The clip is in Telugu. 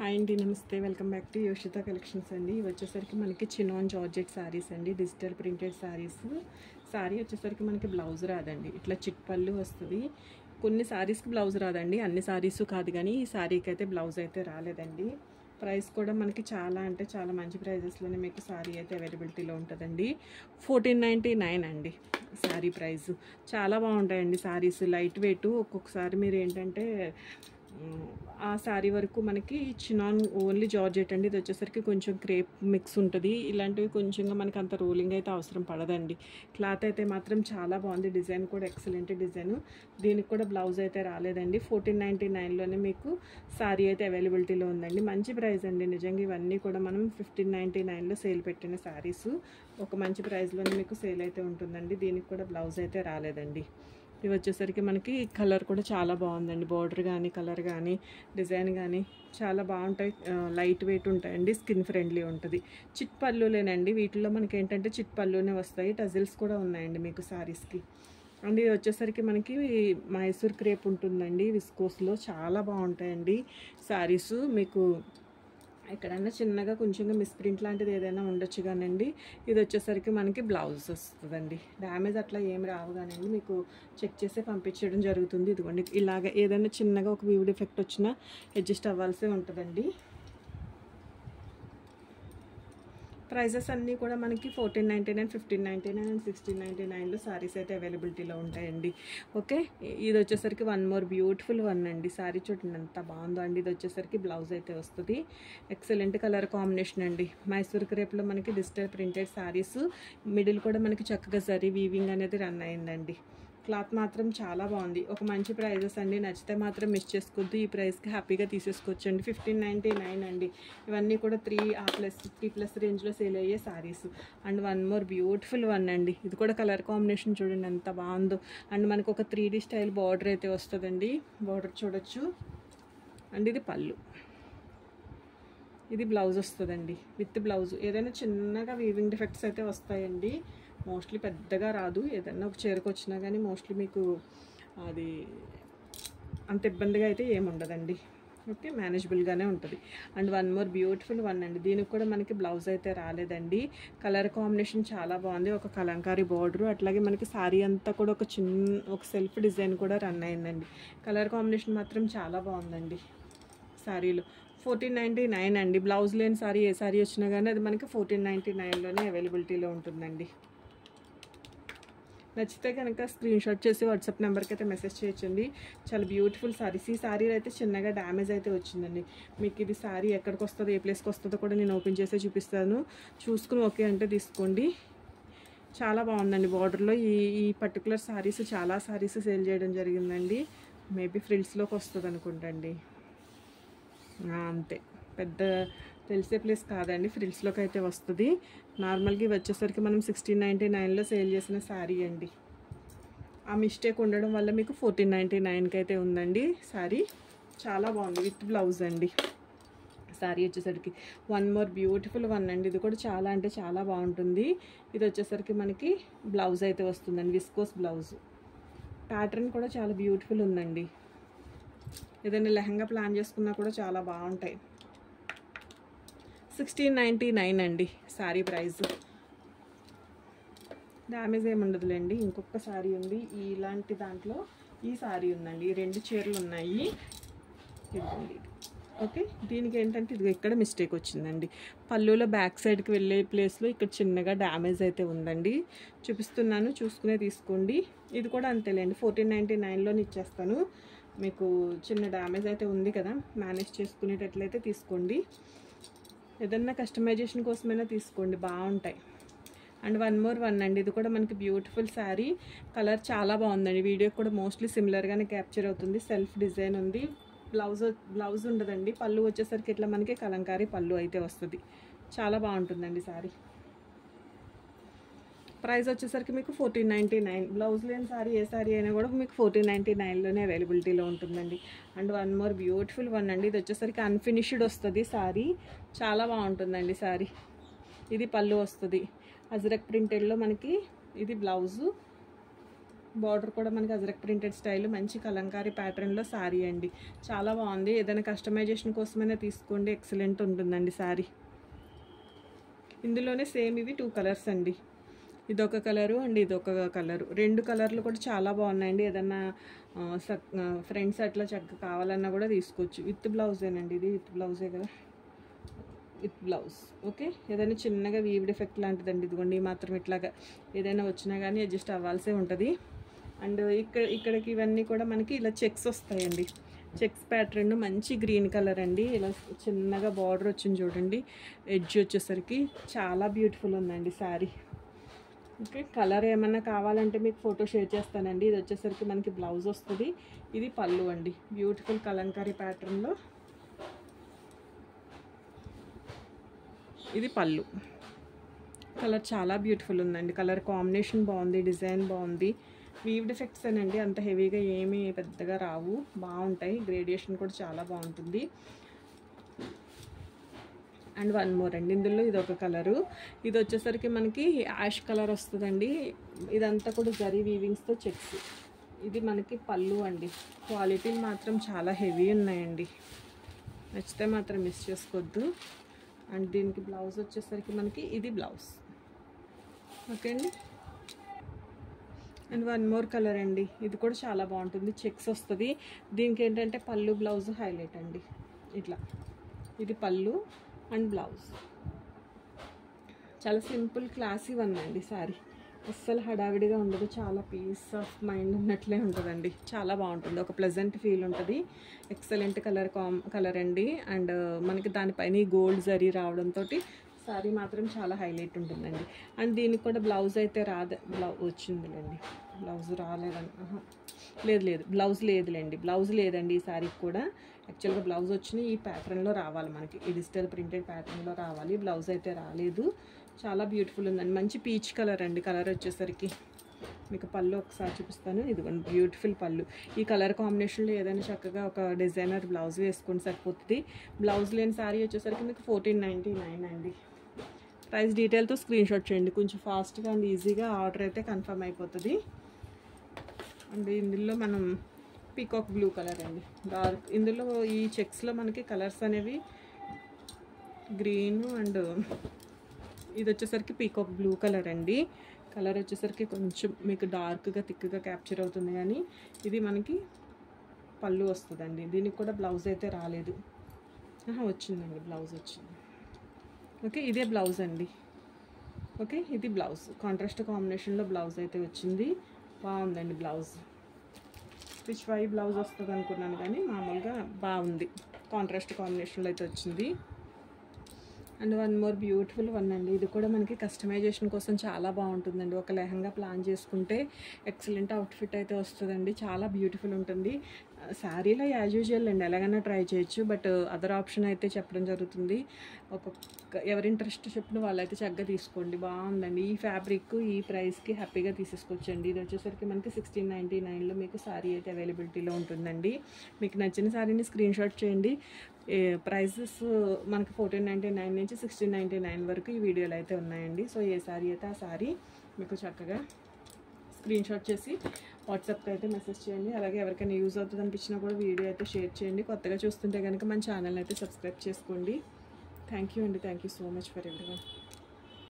హాయ్ అండి, నమస్తే. వెల్కమ్ బ్యాక్ టు యోషిత కలెక్షన్స్ అండి. ఇవి వచ్చేసరికి మనకి చినాన్ జార్జెట్ శారీస్ అండి, డిజిటల్ ప్రింటెడ్ శారీస్. శారీ వచ్చేసరికి మనకి బ్లౌజ్ రాదండి, ఇట్లా చిట్ పళ్ళు వస్తుంది. కొన్ని శారీస్కి బ్లౌజ్ రాదండి, అన్ని శారీస్ కాదు, కానీ ఈ శారీకి అయితే బ్లౌజ్ అయితే రాలేదండి. ప్రైస్ కూడా మనకి చాలా అంటే చాలా మంచి ప్రైజెస్లోనే మీకు శారీ అయితే అవైలబిలిటీలో ఉంటుందండి. 1499 అండి శారీ ప్రైస్. చాలా బాగుంటాయండి శారీస్, లైట్ వెయిట్. ఒక్కొక్కసారి మీరు ఏంటంటే ఆ శారీ వరకు మనకి చినాన్ ఓన్లీ జార్జెట్ అండి. ఇది వచ్చేసరికి కొంచెం క్రేప్ మిక్స్ ఉంటుంది. ఇలాంటివి కొంచెంగా మనకి అంత రోలింగ్ అయితే అవసరం పడదండి. క్లాత్ అయితే మాత్రం చాలా బాగుంది, డిజైన్ కూడా ఎక్సలెంట్ డిజైన్. దీనికి కూడా బ్లౌజ్ అయితే రాలేదండి. 1499లోనే మీకు శారీ అయితే అవైలబిలిటీలో ఉందండి. మంచి ప్రైస్ అండి నిజంగా. ఇవన్నీ కూడా మనం 1599లో సేల్ పెట్టిన శారీస్. ఒక మంచి ప్రైస్లోనే మీకు సేల్ అయితే ఉంటుందండి. దీనికి కూడా బ్లౌజ్ అయితే రాలేదండి. ఇవి వచ్చేసరికి మనకి కలర్ కూడా చాలా బాగుందండి. బార్డర్ కానీ కలర్ కానీ డిజైన్ కానీ చాలా బాగుంటాయి. లైట్ వెయిట్ ఉంటాయండి, స్కిన్ ఫ్రెండ్లీ ఉంటుంది. చిట్ పళ్ళులేనండి. వీటిల్లో మనకి ఏంటంటే చిట్ పళ్ళునే వస్తాయి. టజిల్స్ కూడా ఉన్నాయండి మీకు శారీస్కి. అండ్ ఇది వచ్చేసరికి మనకి మైసూర్ క్రేప్ ఉంటుందండి, విస్కోస్లో. చాలా బాగుంటాయండి శారీస్. మీకు ఎక్కడైనా చిన్నగా కొంచెంగా మిస్ప్రింట్ లాంటిది ఏదైనా ఉండొచ్చు కానండి. ఇది వచ్చేసరికి మనకి బ్లౌజ్ వస్తుందండి. డ్యామేజ్ అట్లా ఏం రావు కానండి, మీకు చెక్ చేసి పంపించడం జరుగుతుంది. ఇదిగోండి, ఇలాగ ఏదైనా చిన్నగా ఒక వీవ్ డిఫెక్ట్ వచ్చినా అడ్జస్ట్ అవ్వాల్సి ఉంటుందండి. ప్రైజెస్ అన్నీ కూడా మనకి 1499, 1599 అండ్ 1699లో శారీస్ అయితే అవైలబిలిటీలో ఉంటాయండి. ఓకే, ఇది వచ్చేసరికి వన్ మోర్ బ్యూటిఫుల్ వన్ అండి. శారీ చూడండి ఎంత బాగుందో అండి. ఇది వచ్చేసరికి బ్లౌజ్ అయితే వస్తుంది. ఎక్సలెంట్ కలర్ కాంబినేషన్ అండి. మైసూర్ క్రేప్లో మనకి డిజిటల్ ప్రింటెడ్ శారీస్. మిడిల్ కూడా మనకి చక్కగా జరీ వీవింగ్ అనేది రన్ అయిందండి. క్లాత్ మాత్రం చాలా బాగుంది. ఒక మంచి ప్రైజెస్ అండి. నచ్చితే మాత్రం మిస్ చేసుకోవద్దు. ఈ ప్రైస్కి హ్యాపీగా తీసేసుకోవచ్చు అండి. 1599 అండి. ఇవన్నీ కూడా 3+ రేంజ్లో సేల్ అయ్యే saris. And one more beautiful one అండి. ఇది కూడా కలర్ కాంబినేషన్ చూడండి ఎంత బాగుందో. అండ్ మనకు ఒక 3D స్టైల్ బార్డర్ అయితే వస్తుందండి. బార్డర్ చూడొచ్చు. అండ్ ఇది పళ్ళు, ఇది బ్లౌజ్ వస్తుందండి. విత్ బ్లౌజ్ ఏదైనా చిన్నగా వీవింగ్ డిఫెక్ట్స్ అయితే వస్తాయండి. మోస్ట్లీ పెద్దగా రాదు. ఏదైనా ఒక చీరకు వచ్చినా కానీ మోస్ట్లీ మీకు అది అంత ఇబ్బందిగా అయితే ఏముండదండి. ఓకే, మేనేజబుల్గానే ఉంటుంది. And one more beautiful one అండి. దీనికి కూడా మనకి బ్లౌజ్ అయితే రాలేదండి. కలర్ కాంబినేషన్ చాలా బాగుంది. ఒక కలంకారీ బార్డరు, అట్లాగే మనకి శారీ అంతా కూడా ఒక సెల్ఫ్ డిజైన్ కూడా రన్ అయిందండి. కలర్ కాంబినేషన్ మాత్రం చాలా బాగుందండి శారీలో. 1499 అండి. బ్లౌజ్ లేని శారీ ఏ శారీ వచ్చినా కానీ అది మనకి 1499లోనే అవైలబిలిటీలో ఉంటుందండి. నచ్చితే కనుక స్క్రీన్ షాట్ చేసి వాట్సాప్ నెంబర్కి అయితే మెసేజ్ చేయొచ్చండి. చాలా బ్యూటిఫుల్ శారీస్. ఈ శారీ అయితే చిన్నగా డ్యామేజ్ అయితే వచ్చిందండి. మీకు ఇది శారీ ఎక్కడికి వస్తుందో, ఏ ప్లేస్కి వస్తుందో కూడా నేను ఓపెన్ చేసే చూపిస్తాను. చూసుకుని ఓకే అంటే తీసుకోండి. చాలా బాగుందండి. బార్డర్లో ఈ పర్టికులర్ శారీస్ చాలా శారీస్ సేల్ చేయడం జరిగిందండి. మేబీ ఫ్రిల్స్లోకి వస్తుంది అనుకుంటండి. అంతే, పెద్ద తెలిసే ప్లేస్ కాదండి, ఫ్రిల్స్లోకి అయితే వస్తుంది. నార్మల్గా ఇవి వచ్చేసరికి మనం 1699లో సేల్ చేసిన శారీ అండి. ఆ మిస్టేక్ ఉండడం వల్ల మీకు 1499కి అయితే ఉందండి శారీ. చాలా బాగుంది, విత్ బ్లౌజ్ అండి. శారీ వచ్చేసరికి వన్ మోర్ బ్యూటిఫుల్ వన్ అండి. ఇది కూడా చాలా అంటే చాలా బాగుంటుంది. ఇది వచ్చేసరికి మనకి బ్లౌజ్ అయితే వస్తుందండి, విస్కోస్ బ్లౌజ్. ప్యాటర్న్ కూడా చాలా బ్యూటిఫుల్ ఉందండి. ఏదైనా లెహంగా ప్లాన్ చేసుకున్నా కూడా చాలా బాగుంటాయి. 1699 అండి శారీ ప్రైస్. డ్యామేజ్ ఏమి ఉండదులేండి. ఇంకొక శారీ ఉంది ఇలాంటి దాంట్లో. ఈ శారీ ఉందండి, ఈ 2 చీరలు ఉన్నాయి. ఇదిగోండి. ఓకే, దీనికి ఏంటంటే ఇది ఇక్కడ మిస్టేక్ వచ్చిందండి. పళ్ళులో బ్యాక్ సైడ్కి వెళ్ళే ప్లేస్లో ఇక్కడ చిన్నగా డ్యామేజ్ అయితే ఉందండి. చూపిస్తున్నాను, చూసుకునే తీసుకోండి. ఇది కూడా అంతేలేండి, 1499లోనే ఇచ్చేస్తాను. మీకు చిన్న డ్యామేజ్ అయితే ఉంది కదా, మేనేజ్ చేసుకునేటట్లయితే తీసుకోండి. ఏదన్నా కస్టమైజేషన్ కోసమైనా తీసుకోండి, బాగుంటాయి. అండ్ వన్ మోర్ వన్ అండి. ఇది కూడా మనకి బ్యూటిఫుల్ శారీ. కలర్ చాలా బాగుందండి. వీడియో కూడా మోస్ట్లీ సిమిలర్గానే క్యాప్చర్ అవుతుంది. సెల్ఫ్ డిజైన్ ఉంది. బ్లౌజ్ ఉండదండి. పళ్ళు వచ్చేసరికి ఇట్లా మనకి కలంకారీ పళ్ళు అయితే వస్తుంది. చాలా బాగుంటుందండి శారీ. ప్రైస్ వచ్చేసరికి మీకు 1499. బ్లౌజ్ లేని శారీ ఏ శారీ అయినా కూడా మీకు 1499లోనే అవైలబిలిటీలో ఉంటుందండి. And one more beautiful one అండి. ఇది వచ్చేసరికి అన్ఫినిష్డ్ వస్తుంది శారీ. చాలా బాగుంటుందండి శారీ. ఇది పళ్ళు వస్తుంది. అజ్రక్ ప్రింటెడ్లో మనకి ఇది బ్లౌజు. బార్డర్ కూడా మనకి అజరక్ ప్రింటెడ్ స్టైల్ మంచి కలంకారీ ప్యాటర్న్లో శారీ అండి. చాలా బాగుంది. ఏదైనా కస్టమైజేషన్ కోసమైనా తీసుకోండి, ఎక్సలెంట్ ఉంటుందండి శారీ. ఇందులోనే సేమ్ ఇవి 2 కలర్స్ అండి. ఇదొక కలరు అండ్ ఇదొక కలరు. 2 కలర్లు కూడా చాలా బాగున్నాయండి. ఏదన్నా ఫ్రెండ్స్ అట్లా చక్కగా కావాలన్నా కూడా తీసుకోవచ్చు. విత్ బ్లౌజేనండి, ఇది విత్ బ్లౌజే కదా, విత్ బ్లౌజ్. ఓకే, ఏదైనా చిన్నగా వీవ్డ్ ఎఫెక్ట్ లాంటిదండి. ఇదిగోండి మాత్రం ఇట్లాగా ఏదైనా వచ్చినా కానీ అడ్జస్ట్ అవ్వాల్సే ఉంటుంది. అండ్ ఇక్కడికి ఇవన్నీ కూడా మనకి ఇలా చెక్స్ వస్తాయండి. చెక్స్ ప్యాటర్న్ మంచి గ్రీన్ కలర్ అండి. ఇలా చిన్నగా బార్డర్ వచ్చింది చూడండి. ఎడ్జ్ వచ్చేసరికి చాలా బ్యూటిఫుల్ ఉందండి శారీ. ఓకే, కలర్ ఏమన్నా కావాలంటే మీకు ఫోటో షేర్ చేస్తానండి. ఇది వచ్చేసరికి మనకి బ్లౌజ్ వస్తుంది. ఇది పళ్ళు అండి, బ్యూటిఫుల్ కలంకారీ ప్యాటర్న్లో. ఇది పళ్ళు. కలర్ చాలా బ్యూటిఫుల్ ఉందండి. కలర్ కాంబినేషన్ బాగుంది, డిజైన్ బాగుంది. వీవ్డ్ ఎఫెక్ట్స్ అనండి, అంత హెవీగా ఏమీ పెద్దగా రావు, బాగుంటాయి. గ్రేడియేషన్ కూడా చాలా బాగుంటుంది. అండ్ వన్ మోర్ అండి, ఇందులో ఇది ఒక కలరు. ఇది వచ్చేసరికి మనకి యాష్ కలర్ వస్తుందండి. ఇదంతా కూడా జరీ వీవింగ్స్తో చెక్స్. ఇది మనకి పళ్ళు అండి. క్వాలిటీలు మాత్రం చాలా హెవీ ఉన్నాయండి, నచ్చితే మాత్రం మిస్ చేసుకోవద్దు. అండ్ దీనికి బ్లౌజ్ వచ్చేసరికి మనకి ఇది బ్లౌజ్. ఓకే అండి. అండ్ వన్ మోర్ కలర్ అండి, ఇది కూడా చాలా బాగుంటుంది. చెక్స్ వస్తుంది. దీనికి ఏంటంటే పళ్ళు బ్లౌజ్ హైలైట్ అండి. ఇట్లా ఇది పళ్ళు అండ్ బ్లౌజ్. చాలా సింపుల్ క్లాసీ ఉందండి శారీ. అస్సలు హడావిడిగా ఉండదు, చాలా పీస్ ఆఫ్ మైండ్ ఉన్నట్లే ఉంటుందండి. చాలా బాగుంటుంది, ఒక ప్లెజెంట్ ఫీల్ ఉంటుంది. ఎక్సలెంట్ కలర్ అండి. అండ్ మనకి దానిపైన గోల్డ్ జరీ రావడంతో శారీ మాత్రం చాలా హైలైట్ ఉంటుందండి. అండ్ దీనికి కూడా బ్లౌజ్ అయితే వచ్చిందిలేండి. బ్లౌజ్ రాలేదండి, లేదు బ్లౌజ్ లేదులేండి, బ్లౌజ్ లేదండి ఈ శారీకి కూడా. యాక్చువల్గా బ్లౌజ్ వచ్చినాయి ఈ ప్యాటర్న్లో రావాలి మనకి, ఈ డిజిటల్ ప్రింటెడ్ ప్యాటర్న్లో రావాలి. బ్లౌజ్ అయితే రాలేదు. చాలా బ్యూటిఫుల్ ఉందండి, మంచి పీచ్ కలర్ అండి. కలర్ వచ్చేసరికి మీకు పళ్ళు ఒకసారి చూపిస్తాను. ఇదిగోండి బ్యూటిఫుల్ పళ్ళు. ఈ కలర్ కాంబినేషన్లో ఏదైనా చక్కగా ఒక డిజైనర్ బ్లౌజ్ వేసుకొని సరిపోతుంది. బ్లౌజ్ లేని శారీ వచ్చేసరికి మీకు 1499 అండి. ప్రైస్ డీటెయిల్తో స్క్రీన్ షాట్ చేయండి. కొంచెం ఫాస్ట్గా అండ్ ఈజీగా ఆర్డర్ అయితే కన్ఫర్మ్ అయిపోతుంది. అండ్ ఇందులో మనం పీకాక్ బ్లూ కలర్ అండి, డార్క్. ఇందులో ఈ చెక్స్లో మనకి కలర్స్ అనేవి గ్రీన్ అండ్ ఇది వచ్చేసరికి పీకాక్ బ్లూ కలర్ అండి. కలర్ వచ్చేసరికి కొంచెం మీకు డార్క్గా థిక్గా క్యాప్చర్ అవుతుంది. కానీ ఇది మనకి పళ్ళు వస్తుందండి. దీనికి కూడా బ్లౌజ్ అయితే రాలేదు, వచ్చిందండి బ్లౌజ్ వచ్చింది. ఓకే, ఇదే బ్లౌజ్ అండి. ఓకే, ఇది బ్లౌజ్ కాంట్రాస్ట్ కాంబినేషన్లో బ్లౌజ్ అయితే వచ్చింది. బాగుందండి బ్లౌజ్. స్టిచ్ వై బ్లౌజ్ వస్తుంది అనుకున్నాను కానీ మామూలుగా బాగుంది, కాంట్రాస్ట్ కాంబినేషన్లో అయితే వచ్చింది. And one more beautiful one అండి. ఇది కూడా మనకి కస్టమైజేషన్ కోసం చాలా బాగుంటుందండి. ఒక లెహంగా ప్లాన్ చేసుకుంటే ఎక్సలెంట్ అవుట్ఫిట్ అయితే వస్తుందండి, చాలా బ్యూటిఫుల్ ఉంటుంది. శారీలో యాజ్ యూజువల్ అండి, ఎలాగైనా ట్రై చేయొచ్చు. బట్ అదర్ ఆప్షన్ అయితే చెప్పడం జరుగుతుంది. ఎవరి ఇంట్రెస్ట్ చెప్పిన వాళ్ళైతే చక్కగా తీసుకోండి, బాగుందండి. ఈ ఫ్యాబ్రిక్ ఈ ప్రైస్కి హ్యాపీగా తీసేసుకోవచ్చండి. ఇది వచ్చేసరికి మనకి 1699లో మీకు శారీ అయితే అవైలబిలిటీలో ఉంటుందండి. మీకు నచ్చిన శారీని స్క్రీన్ షాట్ చేయండి. ప్రైజెస్ మనకి 1499 నుంచి 1699 వరకు ఈ వీడియోలో అయితే ఉన్నాయండి. సో ఏ శారీ అయితే ఆ శారీ మీకు చక్కగా స్క్రీన్ షాట్ చేసి వాట్సాప్కి అయితే మెసేజ్ చేయండి. అలాగే ఎవరికైనా యూజ్ అవుతుంది అనిపించినా కూడా వీడియో అయితే షేర్ చేయండి. కొత్తగా చూస్తుంటే కనుక మన ఛానల్ అయితే సబ్స్క్రైబ్ చేసుకోండి. థ్యాంక్ యూ అండి, thank you so much for everyone.